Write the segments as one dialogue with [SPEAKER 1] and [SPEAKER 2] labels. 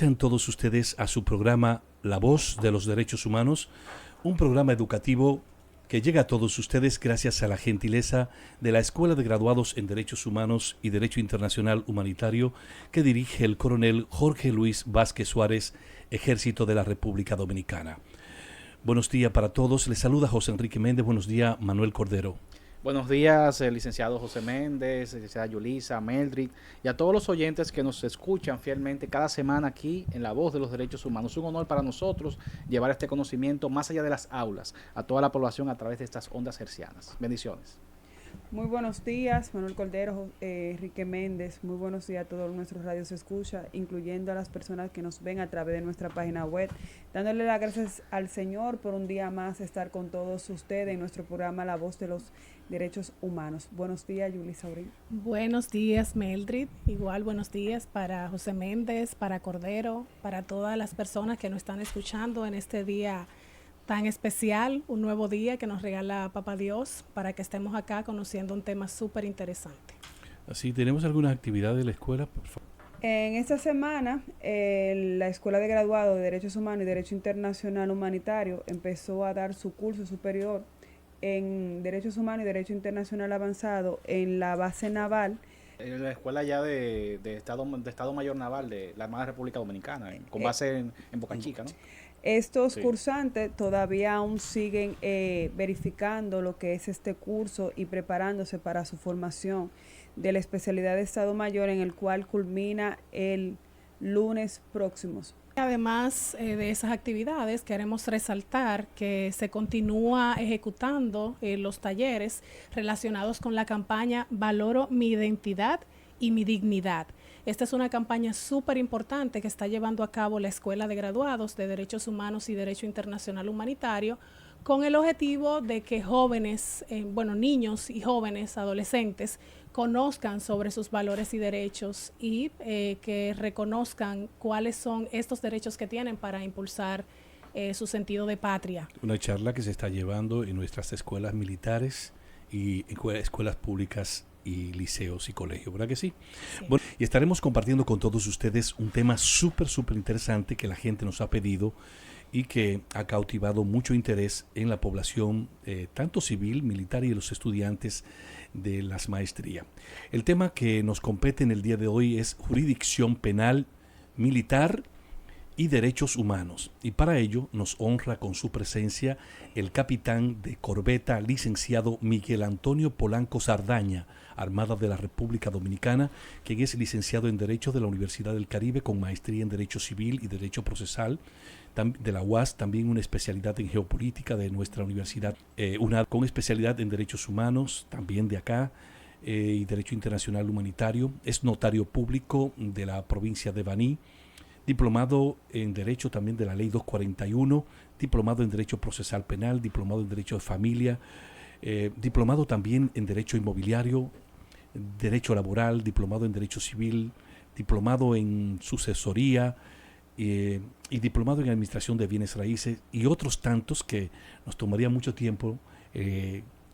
[SPEAKER 1] Sean todos ustedes a su programa La Voz de los Derechos Humanos, un programa educativo que llega a todos ustedes gracias a la gentileza de la Escuela de Graduados en Derechos Humanos y Derecho Internacional Humanitario que dirige el coronel Jorge Luis Vázquez Suárez, Ejército de la República Dominicana. Buenos días para todos, les saluda José Enrique Méndez, buenos días Manuel Cordero.
[SPEAKER 2] Buenos días, licenciado José Méndez, licenciada Yulisa, Meldrid y a todos los oyentes que nos escuchan fielmente cada semana aquí en La Voz de los Derechos Humanos. Es un honor para nosotros llevar este conocimiento más allá de las aulas a toda la población a través de estas ondas hercianas. Bendiciones.
[SPEAKER 3] Muy buenos días, Manuel Cordero, Enrique Méndez. Muy buenos días a todos nuestros radios escucha, incluyendo a las personas que nos ven a través de nuestra página web. Dándole las gracias al Señor por un día más estar con todos ustedes en nuestro programa La Voz de los Derechos Humanos. Buenos días, Yuli Saurín.
[SPEAKER 4] Buenos días, Meldrid. Igual buenos días para José Méndez, para Cordero, para todas las personas que nos están escuchando en este día tan especial, un nuevo día que nos regala Papá Dios para que estemos acá conociendo un tema súper interesante.
[SPEAKER 1] Así, ¿tenemos alguna actividad de la escuela, por favor?
[SPEAKER 3] En esta semana, la Escuela de Graduados de Derechos Humanos y Derecho Internacional Humanitario empezó a dar su curso superior en Derechos Humanos y Derecho Internacional Avanzado en la base naval.
[SPEAKER 2] En la escuela ya de Estado Mayor Naval de la Armada República Dominicana, con base en Boca Chica, ¿no?
[SPEAKER 3] Estos cursantes todavía aún siguen verificando lo que es este curso y preparándose para su formación de la especialidad de Estado Mayor, en el cual culmina el lunes próximo.
[SPEAKER 4] Además de esas actividades, queremos resaltar que se continúa ejecutando los talleres relacionados con la campaña Valoro mi identidad y mi dignidad. Esta es una campaña súper importante que está llevando a cabo la Escuela de Graduados de Derechos Humanos y Derecho Internacional Humanitario con el objetivo de que jóvenes, niños y jóvenes, adolescentes, conozcan sobre sus valores y derechos y que reconozcan cuáles son estos derechos que tienen para impulsar su sentido de patria.
[SPEAKER 1] Una charla que se está llevando en nuestras escuelas militares y escuelas públicas y liceos y colegios, ¿verdad que sí? Sí. Bueno, y estaremos compartiendo con todos ustedes un tema súper interesante que la gente nos ha pedido y que ha cautivado mucho interés en la población, tanto civil, militar y de los estudiantes de las maestrías. El tema que nos compete en el día de hoy es jurisdicción penal militar y derechos humanos. Y para ello nos honra con su presencia el capitán de corbeta, licenciado Miguel Antonio Polanco Sardaña, Armada de la República Dominicana, quien es licenciado en Derecho de la Universidad del Caribe con maestría en Derecho Civil y Derecho Procesal, de la UAS, también una especialidad en Geopolítica de nuestra universidad, una con especialidad en Derechos Humanos, también de acá, y Derecho Internacional Humanitario. Es notario público de la provincia de Baní, diplomado en Derecho también de la Ley 241, diplomado en Derecho Procesal Penal, diplomado en Derecho de Familia, diplomado también en Derecho Inmobiliario, Derecho Laboral, diplomado en Derecho Civil, diplomado en Sucesoría y diplomado en Administración de Bienes Raíces y otros tantos que nos tomaría mucho tiempo,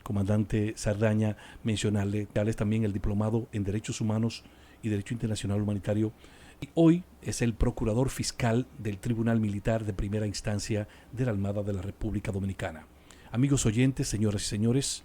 [SPEAKER 1] comandante Sardaña, mencionarle. También el diplomado en Derechos Humanos y Derecho Internacional Humanitario. Y hoy es el procurador fiscal del Tribunal Militar de Primera Instancia de la Armada de la República Dominicana. Amigos oyentes, señoras y señores,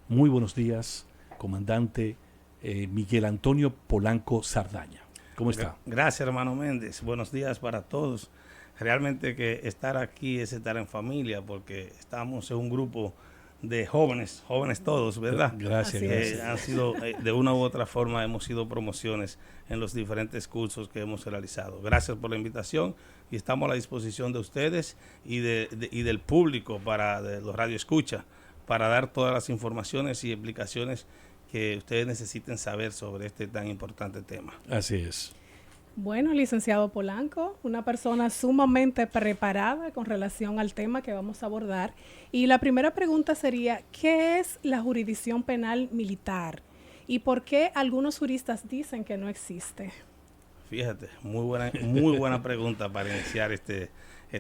[SPEAKER 1] muy buenos días, comandante Miguel Antonio Polanco Sardaña. ¿Cómo está?
[SPEAKER 5] Gracias, hermano Méndez. Buenos días para todos. Realmente que estar aquí es estar en familia, porque estamos en un grupo de jóvenes todos, ¿verdad?
[SPEAKER 1] Gracias.
[SPEAKER 5] Han sido, de una u otra forma, hemos sido promociones en los diferentes cursos que hemos realizado. Gracias por la invitación y estamos a la disposición de ustedes y del público de los radioescuchas para dar todas las informaciones y explicaciones que ustedes necesiten saber sobre este tan importante tema.
[SPEAKER 1] Así es.
[SPEAKER 4] Bueno, licenciado Polanco, una persona sumamente preparada con relación al tema que vamos a abordar. Y la primera pregunta sería, ¿qué es la jurisdicción penal militar? ¿Y por qué algunos juristas dicen que no existe?
[SPEAKER 5] Fíjate, muy buena pregunta para iniciar este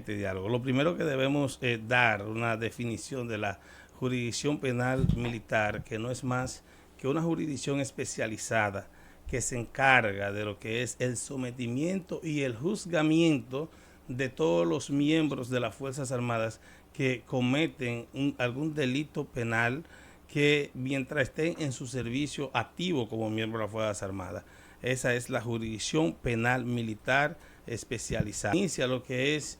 [SPEAKER 5] diálogo. Lo primero que debemos dar una definición de la jurisdicción penal militar, que no es más que una jurisdicción especializada que se encarga de lo que es el sometimiento y el juzgamiento de todos los miembros de las Fuerzas Armadas que cometen algún delito penal que mientras estén en su servicio activo como miembro de las Fuerzas Armadas. Esa es la jurisdicción penal militar especializada. Inicia lo que es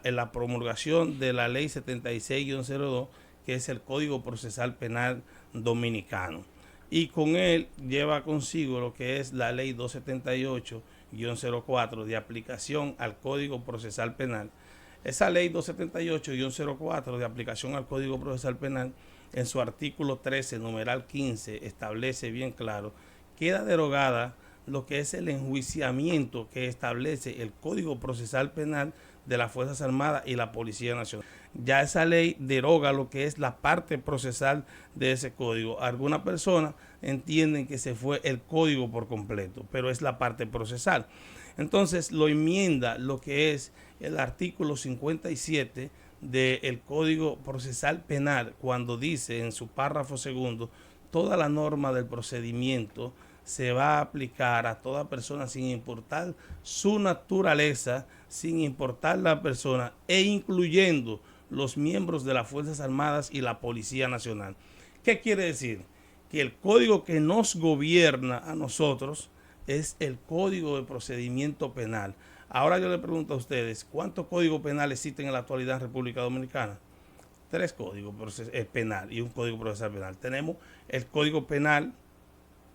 [SPEAKER 5] la promulgación de la ley 76-02, que es el Código Procesal Penal Dominicano. Y con él lleva consigo lo que es la ley 278-04 de aplicación al Código Procesal Penal. Esa ley 278-04 de aplicación al Código Procesal Penal, en su artículo 13, numeral 15, establece bien claro, queda derogada lo que es el enjuiciamiento que establece el Código Procesal Penal de las Fuerzas Armadas y la Policía Nacional. Ya esa ley deroga lo que es la parte procesal de ese código. Algunas personas entienden que se fue el código por completo, pero es la parte procesal. Entonces lo enmienda lo que es el artículo 57 del Código Procesal Penal, cuando dice en su párrafo segundo, toda la norma del procedimiento se va a aplicar a toda persona sin importar su naturaleza, sin importar la persona, e incluyendo los miembros de las Fuerzas Armadas y la Policía Nacional. ¿Qué quiere decir? Que el código que nos gobierna a nosotros es el Código de Procedimiento Penal. Ahora yo le pregunto a ustedes, ¿cuántos códigos penales existen en la actualidad en República Dominicana? 3 códigos penal y un código procesal penal. Tenemos el Código Penal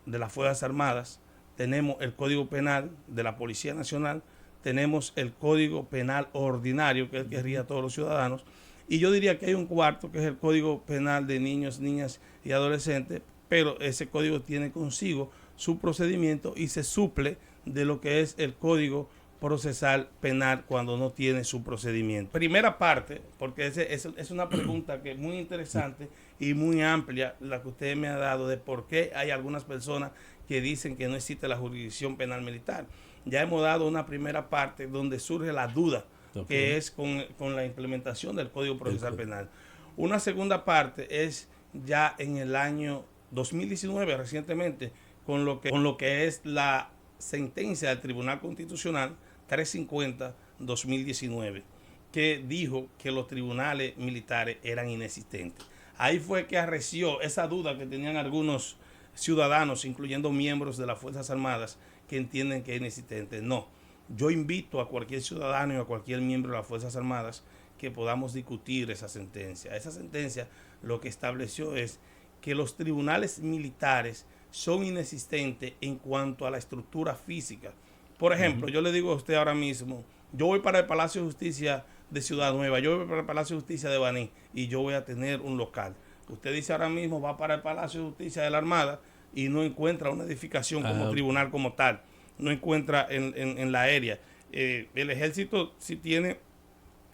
[SPEAKER 5] de las Fuerzas Armadas, tenemos el Código Penal de la Policía Nacional, tenemos el Código Penal Ordinario, que es el que rige a todos los ciudadanos, y yo diría que hay un cuarto, que es el Código Penal de niños, niñas y adolescentes, pero ese código tiene consigo su procedimiento y se suple de lo que es el Código Procesal Penal cuando no tiene su procedimiento. Primera parte, porque es una pregunta que es muy interesante y muy amplia, la que usted me ha dado, de por qué hay algunas personas que dicen que no existe la jurisdicción penal militar. Ya hemos dado una primera parte donde surge la duda, que es con la implementación del Código Procesal Penal. Una segunda parte es ya en el año 2019, recientemente, con lo que es la sentencia del Tribunal Constitucional 350-2019, que dijo que los tribunales militares eran inexistentes. Ahí fue que arreció esa duda que tenían algunos ciudadanos, incluyendo miembros de las Fuerzas Armadas, que entienden que es inexistente. No, yo invito a cualquier ciudadano y a cualquier miembro de las Fuerzas Armadas que podamos discutir esa sentencia. Esa sentencia lo que estableció es que los tribunales militares son inexistentes en cuanto a la estructura física. Por ejemplo, yo le digo a usted ahora mismo, yo voy para el Palacio de Justicia de Ciudad Nueva, yo voy para el Palacio de Justicia de Baní y yo voy a tener un local. Usted dice ahora mismo, va para el Palacio de Justicia de la Armada y no encuentra una edificación como tribunal como tal, no encuentra en la aérea. El Ejército sí tiene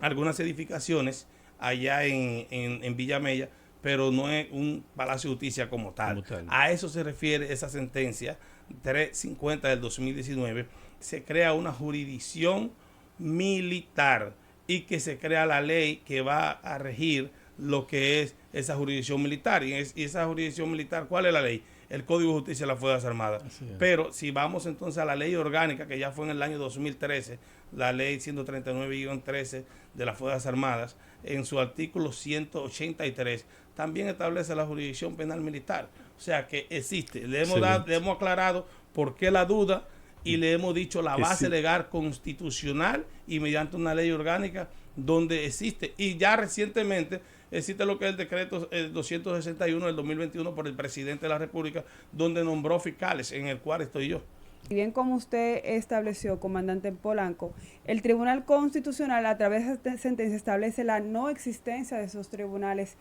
[SPEAKER 5] algunas edificaciones allá en Villamella, pero no es un Palacio de Justicia como tal. A eso se refiere esa sentencia 350 del 2019. Se crea una jurisdicción militar y que se crea la ley que va a regir lo que es esa jurisdicción militar. Y esa jurisdicción militar, ¿cuál es la ley? El Código de Justicia de las Fuerzas Armadas. Pero si vamos entonces a la ley orgánica, que ya fue en el año 2013, la ley 139-13 de las Fuerzas Armadas, en su artículo 183, también establece la jurisdicción penal militar. O sea que existe. Le hemos aclarado por qué la duda y le hemos dicho la base legal constitucional y mediante una ley orgánica donde existe. Y ya recientemente existe lo que es el decreto 261 del 2021 por el presidente de la República, donde nombró fiscales, en el cual estoy yo.
[SPEAKER 3] Y bien, como usted estableció, comandante Polanco, el Tribunal Constitucional a través de esta sentencia establece la no existencia de esos tribunales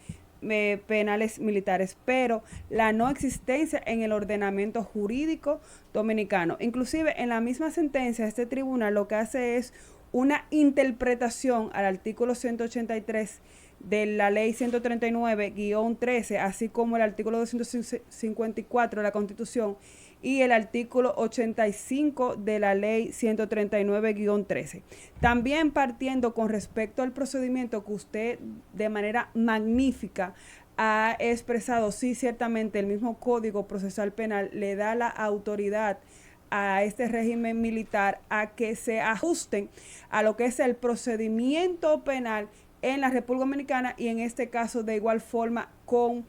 [SPEAKER 3] penales militares, pero la no existencia en el ordenamiento jurídico dominicano. Inclusive en la misma sentencia, este tribunal lo que hace es una interpretación al artículo 183 de la ley 139-13, así como el artículo 254 de la Constitución y el artículo 85 de la ley 139-13. También partiendo con respecto al procedimiento que usted de manera magnífica ha expresado, sí, ciertamente el mismo Código Procesal Penal le da la autoridad a este régimen militar a que se ajusten a lo que es el procedimiento penal en la República Dominicana y en este caso de igual forma con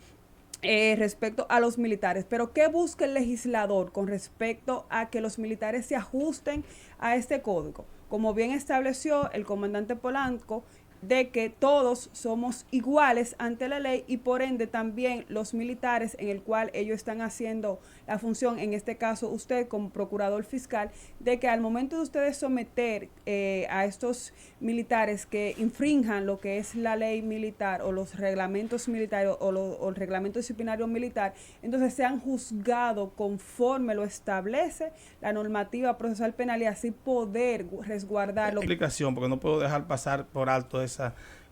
[SPEAKER 3] respecto a los militares. Pero ¿qué busca el legislador con respecto a que los militares se ajusten a este código? Como bien estableció el comandante Polanco, de que todos somos iguales ante la ley y por ende también los militares en el cual ellos están haciendo la función, en este caso usted como procurador fiscal, de que al momento de ustedes someter a estos militares que infrinjan lo que es la ley militar o los reglamentos militares o el reglamento disciplinario militar, entonces sean juzgados conforme lo establece la normativa procesal penal y así poder resguardar lo
[SPEAKER 5] explicación, porque no puedo dejar pasar por alto esa.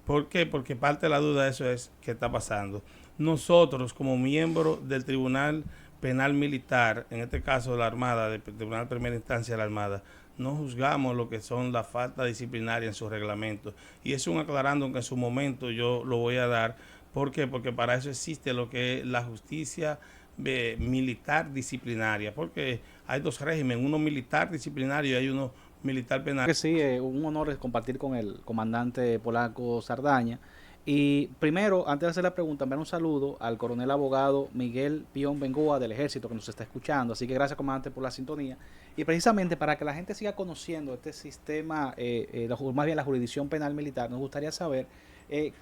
[SPEAKER 5] ¿Por qué? Porque parte de la duda de eso es qué está pasando. Nosotros, como miembros del Tribunal Penal Militar, en este caso de la Armada, del Tribunal de Primera Instancia de la Armada, no juzgamos lo que son las faltas disciplinarias en sus reglamentos. Y es un aclarando que en su momento yo lo voy a dar. ¿Por qué? Porque para eso existe lo que es la justicia militar disciplinaria. Porque hay dos regímenes, uno militar disciplinario y hay uno militar penal.
[SPEAKER 2] Que sí, un honor es compartir con el comandante Polanco Sardaña. Y primero, antes de hacer la pregunta, enviar un saludo al coronel abogado Miguel Pion Bengoa del Ejército que nos está escuchando. Así que gracias, comandante, por la sintonía. Y precisamente para que la gente siga conociendo este sistema, más bien la jurisdicción penal militar, nos gustaría saber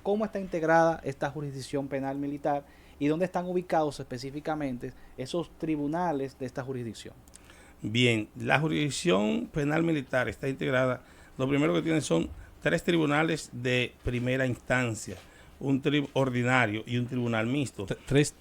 [SPEAKER 2] cómo está integrada esta jurisdicción penal militar y dónde están ubicados específicamente esos tribunales de esta jurisdicción.
[SPEAKER 5] Bien, la jurisdicción penal militar está integrada, lo primero que tiene son 3 tribunales de primera instancia, un ordinario y un tribunal mixto.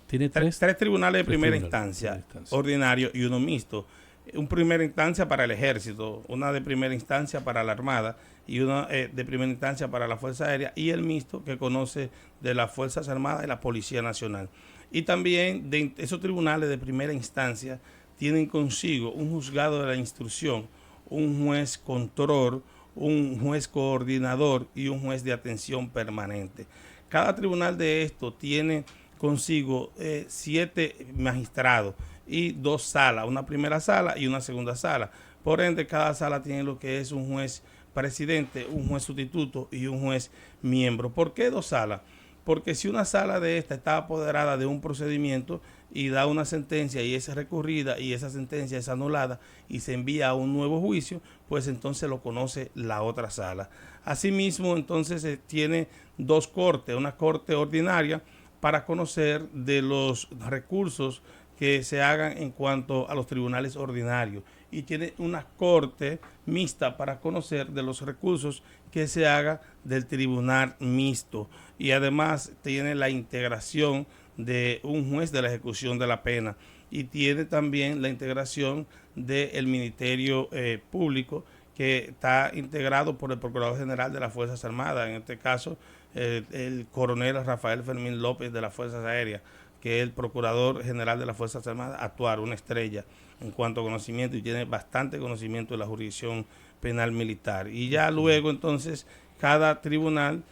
[SPEAKER 1] ¿Tiene tres?
[SPEAKER 5] 3 tribunales de primera instancia, ordinario y uno mixto. Un primera instancia para el Ejército, una de primera instancia para la Armada y una de primera instancia para la Fuerza Aérea y el mixto que conoce de las Fuerzas Armadas y la Policía Nacional. Y también de esos tribunales de primera instancia tienen consigo un juzgado de la instrucción, un juez control, un juez coordinador y un juez de atención permanente. Cada tribunal de estos tiene consigo 7 magistrados y 2 salas, una primera sala y una segunda sala. Por ende, cada sala tiene lo que es un juez presidente, un juez sustituto y un juez miembro. ¿Por qué 2 salas? Porque si una sala de esta está apoderada de un procedimiento y da una sentencia y es recurrida y esa sentencia es anulada y se envía a un nuevo juicio, pues entonces lo conoce la otra sala. Asimismo, entonces tiene 2 cortes, una corte ordinaria para conocer de los recursos que se hagan en cuanto a los tribunales ordinarios y tiene una corte mixta para conocer de los recursos que se haga del tribunal mixto y además tiene la integración de un juez de la ejecución de la pena y tiene también la integración del Ministerio Público que está integrado por el Procurador General de las Fuerzas Armadas, en este caso el coronel Rafael Fermín López de las Fuerzas Aéreas, que es el Procurador General de las Fuerzas Armadas, actuar una estrella en cuanto a conocimiento y tiene bastante conocimiento de la jurisdicción penal militar. Y ya luego entonces cada tribunal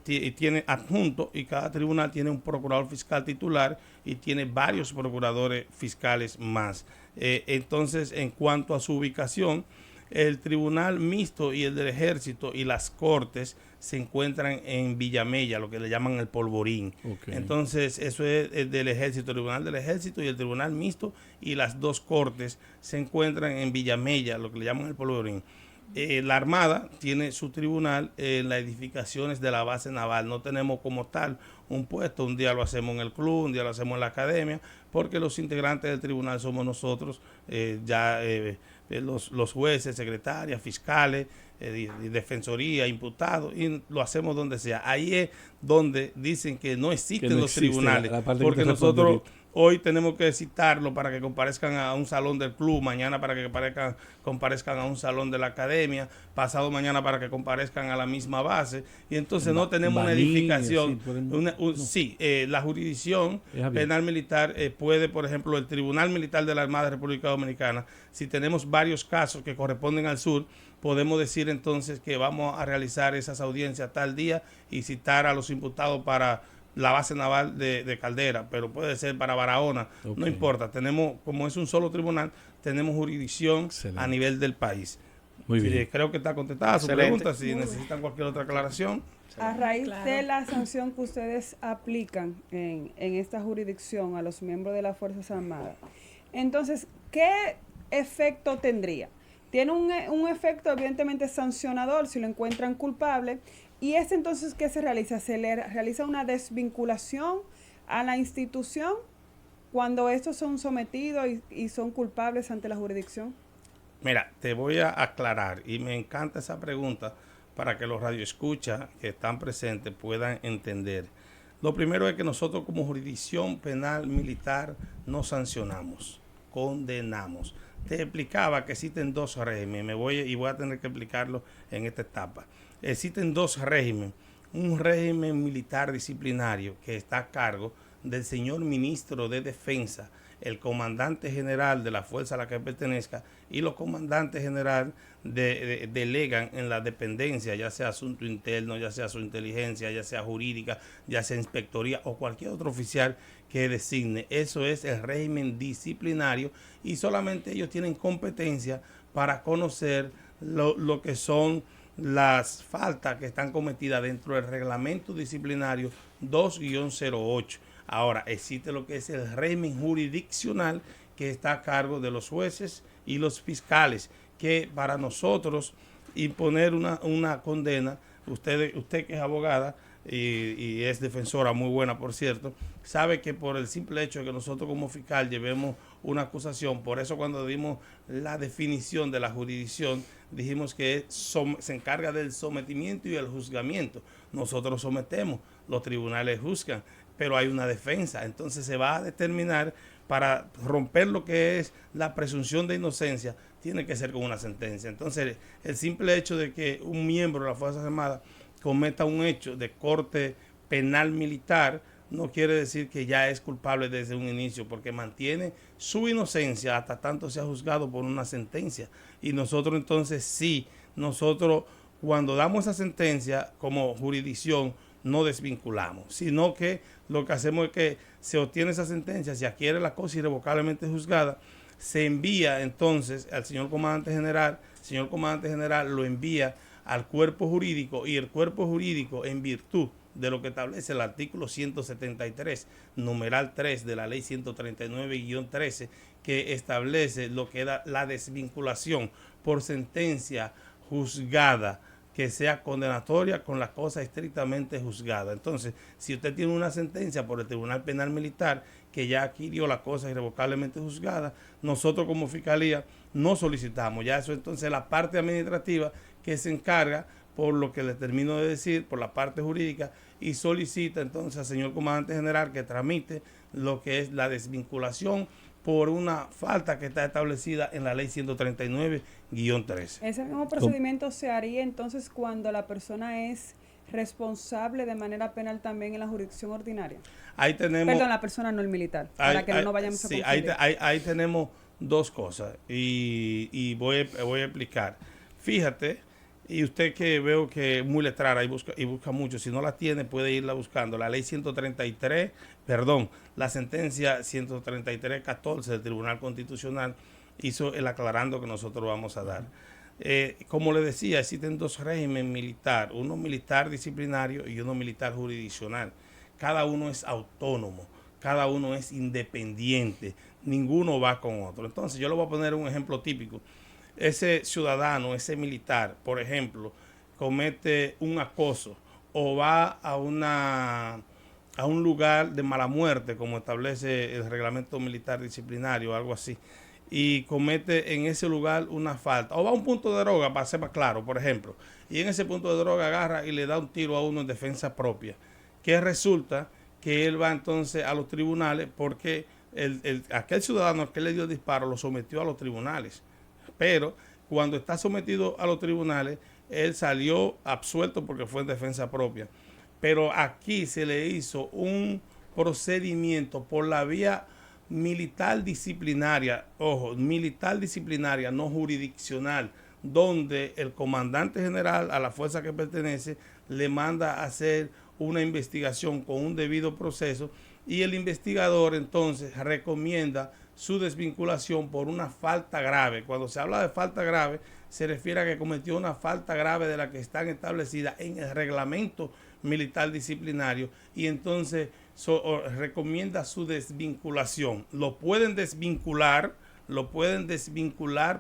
[SPEAKER 5] tiene adjunto y cada tribunal tiene un procurador fiscal titular y tiene varios procuradores fiscales más. Entonces, en cuanto a su ubicación, el tribunal mixto y el del Ejército y las cortes se encuentran en Villamella, lo que le llaman el Polvorín. Okay. Entonces, eso es el del Ejército, el Tribunal del Ejército y el Tribunal Mixto, y las 2 cortes se encuentran en Villamella, lo que le llaman el Polvorín. La Armada tiene su tribunal en las edificaciones de la base naval. No tenemos como tal un puesto, un día lo hacemos en el club, un día lo hacemos en la academia, porque los integrantes del tribunal somos nosotros, los jueces, secretarias, fiscales, defensoría, imputados, y lo hacemos donde sea. Ahí es donde dicen que no existen los tribunales, porque nosotros hoy tenemos que citarlo para que comparezcan a un salón del club, mañana para que comparezcan a un salón de la academia, pasado mañana para que comparezcan a la misma base, y entonces no tenemos una edificación. La jurisdicción penal militar puede, por ejemplo, el Tribunal Militar de la Armada de la República Dominicana, si tenemos varios casos que corresponden al sur, podemos decir entonces que vamos a realizar esas audiencias tal día y citar a los imputados para la base naval de Caldera, pero puede ser para Barahona, no importa. Tenemos, como es un solo tribunal, tenemos jurisdicción a nivel del país.
[SPEAKER 1] Muy bien.
[SPEAKER 5] Creo que está contestada su pregunta. Si necesitan cualquier otra aclaración.
[SPEAKER 3] A raíz de la sanción que ustedes aplican en esta jurisdicción a los miembros de las Fuerzas Armadas, entonces, ¿qué efecto tendría? Tiene un efecto evidentemente sancionador si lo encuentran culpable. ¿Y es entonces qué se realiza? ¿Se le realiza una desvinculación a la institución cuando estos son sometidos y son culpables ante la jurisdicción?
[SPEAKER 5] Mira, te voy a aclarar, y me encanta esa pregunta para que los radioescuchas que están presentes puedan entender. Lo primero es que nosotros como jurisdicción penal militar no sancionamos, condenamos. Te explicaba que existen dos regímenes, voy a tener que explicarlo en esta etapa. Existen dos regímenes, un régimen militar disciplinario que está a cargo del señor ministro de Defensa, el comandante general de la fuerza a la que pertenezca, y los comandantes general delegan en la dependencia, ya sea asunto interno, ya sea su inteligencia, ya sea jurídica, ya sea inspectoría o cualquier otro oficial que designe. Eso es el régimen disciplinario y solamente ellos tienen competencia para conocer lo que son las faltas que están cometidas dentro del reglamento disciplinario 2-08. Ahora, existe lo que es el régimen jurisdiccional que está a cargo de los jueces y los fiscales, que para nosotros imponer una condena, usted que es abogada y es defensora muy buena, por cierto, sabe que por el simple hecho de que nosotros como fiscal llevemos una acusación, por eso cuando dimos la definición de la jurisdicción, dijimos que se encarga del sometimiento y el juzgamiento. Nosotros sometemos, los tribunales juzgan, pero hay una defensa. Entonces se va a determinar, para romper lo que es la presunción de inocencia, tiene que ser con una sentencia. Entonces el simple hecho de que un miembro de las Fuerzas Armadas cometa un hecho de corte penal militar no quiere decir que ya es culpable desde un inicio, porque mantiene su inocencia hasta tanto sea juzgado por una sentencia. Y nosotros entonces sí, nosotros cuando damos esa sentencia como jurisdicción no desvinculamos, sino que lo que hacemos es que se obtiene esa sentencia, se adquiere la cosa irrevocablemente juzgada, se envía entonces al señor comandante general lo envía al cuerpo jurídico, y el cuerpo jurídico, en virtud de lo que establece el artículo 173, numeral 3 de la ley 139-13, que establece lo que da la desvinculación por sentencia juzgada, que sea condenatoria con la cosa estrictamente juzgada. Entonces, si usted tiene una sentencia por el Tribunal Penal Militar que ya adquirió la cosa irrevocablemente juzgada, nosotros como Fiscalía no solicitamos. Ya eso entonces la parte administrativa que se encarga, por lo que le termino de decir, por la parte jurídica, y solicita entonces al señor comandante general que tramite lo que es la desvinculación por una falta que está establecida en la ley 139-13.
[SPEAKER 3] Ese mismo procedimiento se haría entonces cuando la persona es responsable de manera penal también en la jurisdicción ordinaria.
[SPEAKER 5] Ahí tenemos...
[SPEAKER 3] Perdón, la persona no el militar, para que no vayamos a confundir.
[SPEAKER 5] Ahí tenemos dos cosas y voy a explicar. Fíjate, y usted que veo que es muy letrada y busca mucho, si no la tiene puede irla buscando. La ley 133, la sentencia 133-14 del Tribunal Constitucional hizo el aclarando que nosotros vamos a dar. Como le decía, existen dos regímenes militar, uno militar disciplinario y uno militar jurisdiccional. Cada uno es autónomo, cada uno es independiente, ninguno va con otro. Entonces yo le voy a poner un ejemplo típico. Ese ciudadano, ese militar, por ejemplo, comete un acoso o va a un lugar de mala muerte, como establece el reglamento militar disciplinario o algo así, y comete en ese lugar una falta, o va a un punto de droga, para ser más claro, por ejemplo, y en ese punto de droga agarra y le da un tiro a uno en defensa propia, que resulta que él va entonces a los tribunales porque aquel ciudadano que le dio el disparo lo sometió a los tribunales. Pero cuando está sometido a los tribunales, él salió absuelto porque fue en defensa propia. Pero aquí se le hizo un procedimiento por la vía militar disciplinaria, ojo, militar disciplinaria, no jurisdiccional, donde el comandante general a la fuerza que pertenece le manda a hacer una investigación con un debido proceso y el investigador entonces recomienda su desvinculación por una falta grave. Cuando se habla de falta grave, se refiere a que cometió una falta grave de la que están establecidas en el reglamento militar disciplinario y entonces recomienda su desvinculación. Lo pueden desvincular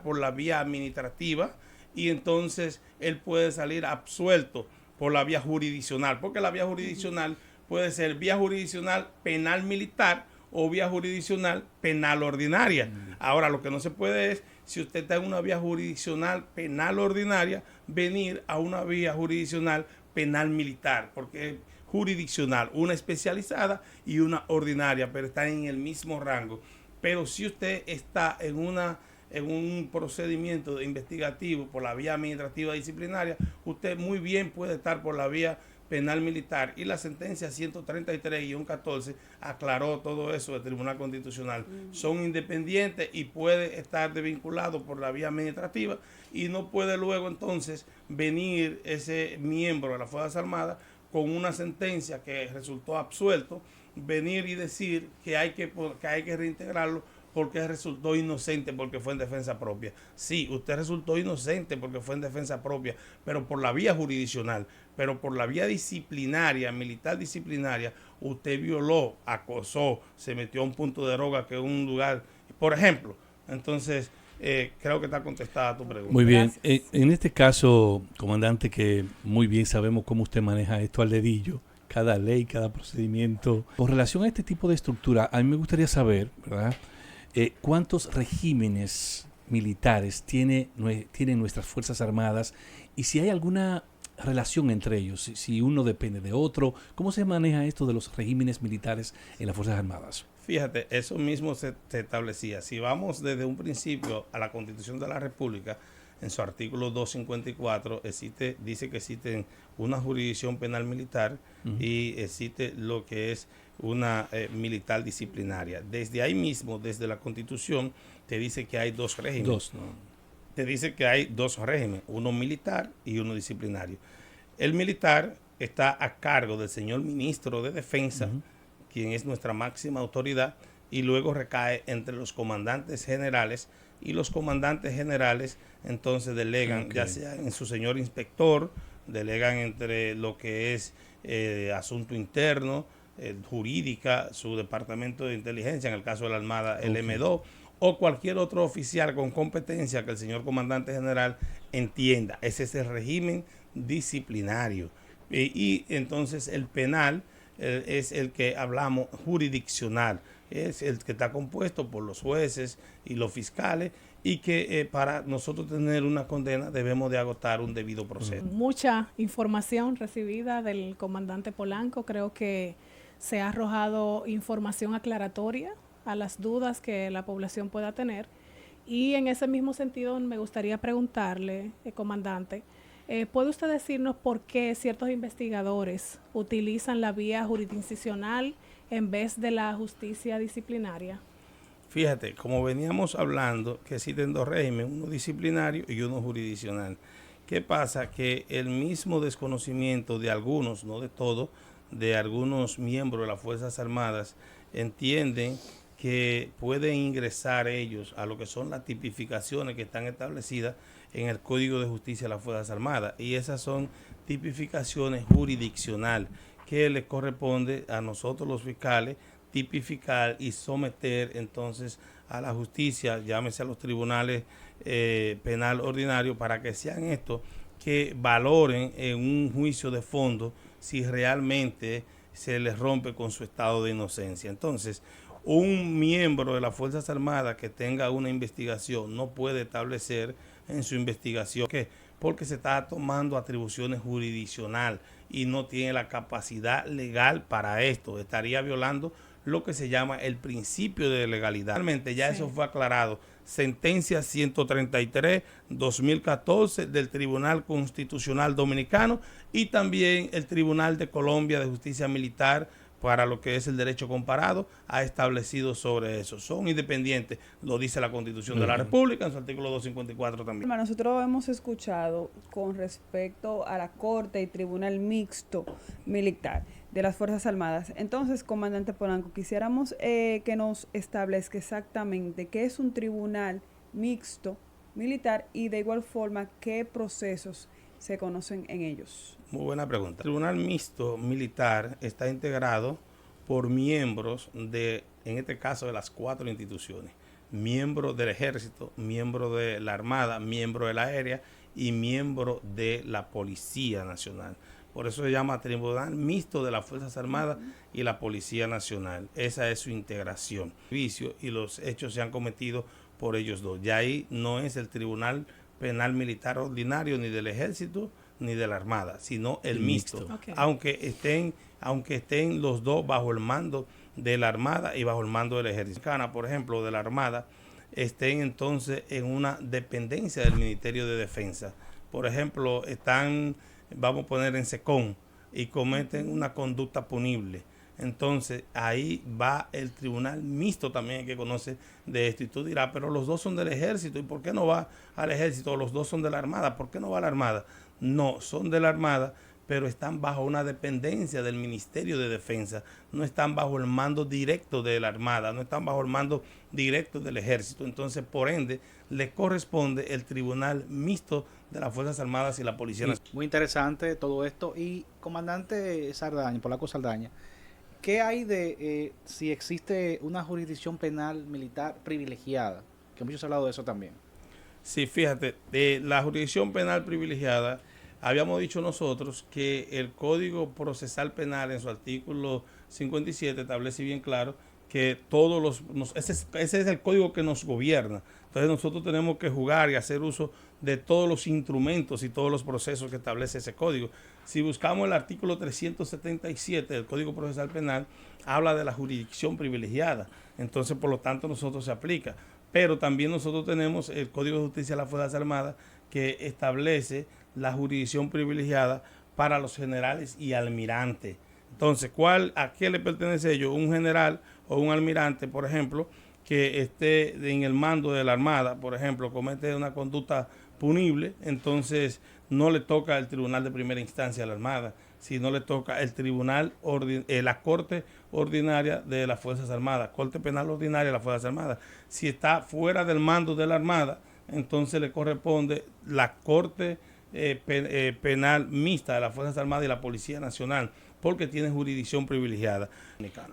[SPEAKER 5] por la vía administrativa y entonces él puede salir absuelto por la vía jurisdiccional, porque la vía jurisdiccional puede ser vía jurisdiccional penal militar o vía jurisdiccional penal ordinaria. Ahora, lo que no se puede es, si usted está en una vía jurisdiccional penal ordinaria, venir a una vía jurisdiccional penal militar, porque es jurisdiccional, una especializada y una ordinaria, pero están en el mismo rango. Pero si usted está en un procedimiento investigativo por la vía administrativa disciplinaria, usted muy bien puede estar por la vía penal militar, y la sentencia 133-14 aclaró todo eso del Tribunal Constitucional. Son independientes y puede estar desvinculado por la vía administrativa y no puede luego entonces venir ese miembro de las Fuerzas Armadas con una sentencia que resultó absuelto, venir y decir que hay que reintegrarlo porque resultó inocente porque fue en defensa propia. Sí, usted resultó inocente porque fue en defensa propia, pero por la vía jurisdiccional, pero por la vía disciplinaria, militar disciplinaria, usted violó, acosó, se metió a un punto de droga que es un lugar, por ejemplo. Entonces, creo que está contestada tu pregunta.
[SPEAKER 1] Muy bien. En este caso, comandante, que muy bien sabemos cómo usted maneja esto al dedillo, cada ley, cada procedimiento. Con relación a este tipo de estructura, a mí me gustaría saber, ¿verdad?, ¿cuántos regímenes militares tienen nuestras Fuerzas Armadas y si hay alguna relación entre ellos, si uno depende de otro? ¿Cómo se maneja esto de los regímenes militares en las Fuerzas Armadas?
[SPEAKER 5] Fíjate, eso mismo se establecía. Si vamos desde un principio a la Constitución de la República, en su artículo 254 dice que existe una jurisdicción penal militar y existe lo que es una militar disciplinaria. Desde ahí mismo, desde la Constitución, te dice que hay dos regímenes. Te dice que hay dos regímenes, uno militar y uno disciplinario. El militar está a cargo del señor ministro de Defensa, quien es nuestra máxima autoridad, y luego recae entre los comandantes generales, y los comandantes generales entonces delegan, ya sea en su señor inspector, delegan entre lo que es asunto interno, jurídica, su departamento de inteligencia, en el caso de la Armada, el M2, o cualquier otro oficial con competencia que el señor comandante general entienda. Ese es el régimen disciplinario. Y entonces el penal es el que hablamos jurisdiccional, es el que está compuesto por los jueces y los fiscales, y que para nosotros tener una condena debemos de agotar un debido proceso.
[SPEAKER 4] Mucha información recibida del comandante Polanco. Creo que se ha arrojado información aclaratoria a las dudas que la población pueda tener. Y en ese mismo sentido me gustaría preguntarle, comandante, ¿puede usted decirnos por qué ciertos investigadores utilizan la vía jurisdiccional en vez de la justicia disciplinaria?
[SPEAKER 5] Fíjate, como veníamos hablando, que existen dos regímenes, uno disciplinario y uno jurisdiccional. ¿Qué pasa? Que el mismo desconocimiento de algunos, no de todos, de algunos miembros de las Fuerzas Armadas, entienden que pueden ingresar ellos a lo que son las tipificaciones que están establecidas en el Código de Justicia de las Fuerzas Armadas, y esas son tipificaciones jurisdiccionales que les corresponde a nosotros los fiscales tipificar y someter entonces a la justicia, llámese a los tribunales penal ordinario, para que sean estos que valoren en un juicio de fondo si realmente se les rompe con su estado de inocencia. Entonces, un miembro de las Fuerzas Armadas que tenga una investigación no puede establecer en su investigación que porque se está tomando atribuciones jurisdiccional y no tiene la capacidad legal para esto, estaría violando lo que se llama el principio de legalidad. Realmente ya eso fue aclarado. Sentencia 133-2014 del Tribunal Constitucional Dominicano y también el Tribunal de Colombia de Justicia Militar para lo que es el derecho comparado, ha establecido sobre eso. Son independientes, lo dice la Constitución de la República en su artículo 254 también.
[SPEAKER 3] Nosotros hemos escuchado con respecto a la Corte y Tribunal Mixto Militar de las Fuerzas Armadas. Entonces, comandante Polanco, quisiéramos que nos establezca exactamente qué es un tribunal mixto militar y de igual forma qué procesos se conocen en ellos.
[SPEAKER 5] Muy buena pregunta. El Tribunal Mixto Militar está integrado por miembros de, en este caso, de las 4 instituciones. Miembro del Ejército, miembro de la Armada, miembro de la Aérea y miembro de la Policía Nacional. Por eso se llama Tribunal Mixto de las Fuerzas Armadas y la Policía Nacional. Esa es su integración. Y los hechos se han cometido por ellos dos. Ya ahí no es el Tribunal Penal Militar Ordinario ni del Ejército ni de la Armada, sino el mixto.
[SPEAKER 4] Okay.
[SPEAKER 5] Aunque estén los dos bajo el mando de la Armada y bajo el mando del Ejército. Por ejemplo, de la Armada, estén entonces en una dependencia del Ministerio de Defensa. Por ejemplo, están, vamos a poner en SECON, y cometen una conducta punible. Entonces, ahí va el Tribunal Mixto también, que conoce de esto. Y tú dirás, pero los dos son del Ejército, ¿y por qué no va al Ejército? Los dos son de la Armada, ¿por qué no va a la Armada? No, son de la Armada, pero están bajo una dependencia del Ministerio de Defensa. No están bajo el mando directo de la Armada, no están bajo el mando directo del Ejército. Entonces, por ende, le corresponde el Tribunal Mixto de las Fuerzas Armadas y la Policía Nacional.
[SPEAKER 2] Muy interesante todo esto. Y, comandante Saldaña, Polaco Saldaña, ¿qué hay de si existe una jurisdicción penal militar privilegiada? Que muchos han hablado de eso también.
[SPEAKER 5] Sí, fíjate, la jurisdicción penal privilegiada, habíamos dicho nosotros que el Código Procesal Penal en su artículo 57 establece bien claro que todos ese es el código que nos gobierna. Entonces nosotros tenemos que jugar y hacer uso de todos los instrumentos y todos los procesos que establece ese código. Si buscamos el artículo 377 del Código Procesal Penal, habla de la jurisdicción privilegiada. Entonces, por lo tanto, nosotros se aplica. Pero también nosotros tenemos el Código de Justicia de las Fuerzas Armadas que establece la jurisdicción privilegiada para los generales y almirantes. Entonces, ¿a qué le pertenece ello? Un general o un almirante, por ejemplo, que esté en el mando de la Armada, por ejemplo, comete una conducta punible, entonces no le toca el Tribunal de Primera Instancia a la Armada, sino le toca el la Corte Ordinaria de las Fuerzas Armadas, Corte Penal Ordinaria de las Fuerzas Armadas. Si está fuera del mando de la Armada, entonces le corresponde la Corte Penal Mixta de las Fuerzas Armadas y la Policía Nacional, porque tiene jurisdicción privilegiada.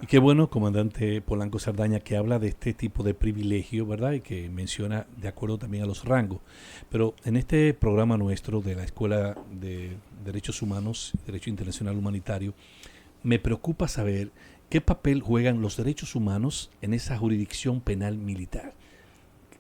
[SPEAKER 1] Y qué bueno, comandante Polanco Saldaña, que habla de este tipo de privilegio, ¿verdad? Y que menciona de acuerdo también a los rangos. Pero en este programa nuestro de la Escuela de Derechos Humanos, Derecho Internacional Humanitario, me preocupa saber qué papel juegan los derechos humanos en esa jurisdicción penal militar.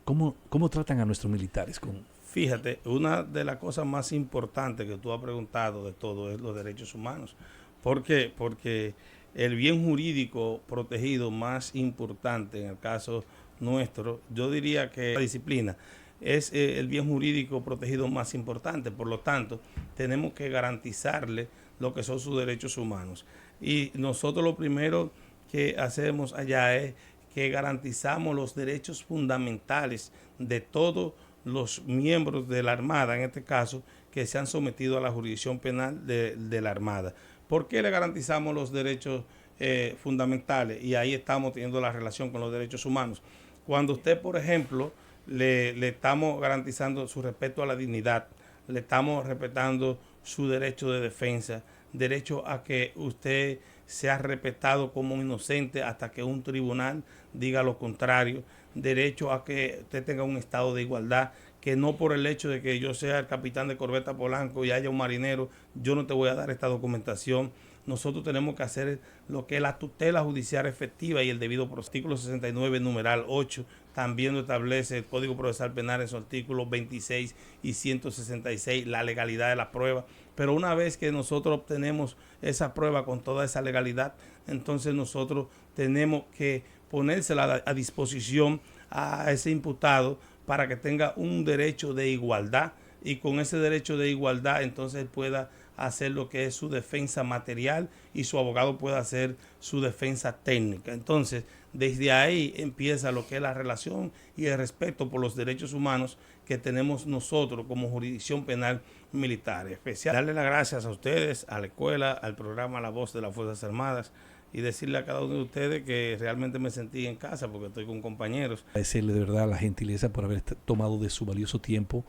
[SPEAKER 1] ¿Cómo tratan a nuestros militares?
[SPEAKER 5] Fíjate, una de las cosas más importantes que tú has preguntado de todo es los derechos humanos. ¿Por qué? Porque el bien jurídico protegido más importante en el caso nuestro, yo diría que la disciplina es el bien jurídico protegido más importante. Por lo tanto, tenemos que garantizarle lo que son sus derechos humanos. Y nosotros lo primero que hacemos allá es que garantizamos los derechos fundamentales de todos los miembros de la Armada, en este caso, que se han sometido a la jurisdicción penal de la Armada. ¿Por qué le garantizamos los derechos fundamentales? Y ahí estamos teniendo la relación con los derechos humanos. Cuando usted, por ejemplo, le estamos garantizando su respeto a la dignidad, le estamos respetando su derecho de defensa, derecho a que usted sea respetado como inocente hasta que un tribunal diga lo contrario, derecho a que usted tenga un estado de igualdad, que no por el hecho de que yo sea el capitán de corbeta Polanco y haya un marinero, yo no te voy a dar esta documentación. Nosotros tenemos que hacer lo que es la tutela judicial efectiva y el debido proceso. Artículo 69, numeral 8, también lo establece el Código Procesal Penal en su artículo 26 y 166, la legalidad de la prueba. Pero una vez que nosotros obtenemos esa prueba con toda esa legalidad, entonces nosotros tenemos que ponérsela a disposición a ese imputado para que tenga un derecho de igualdad y con ese derecho de igualdad entonces pueda hacer lo que es su defensa material y su abogado pueda hacer su defensa técnica. Entonces, desde ahí empieza lo que es la relación y el respeto por los derechos humanos que tenemos nosotros como jurisdicción penal militar. Especial darle las gracias a ustedes, a la escuela, al programa La Voz de las Fuerzas Armadas, y decirle a cada uno de ustedes que realmente me sentí en casa porque estoy con compañeros.
[SPEAKER 1] Agradecerle de verdad la gentileza por haber tomado de su valioso tiempo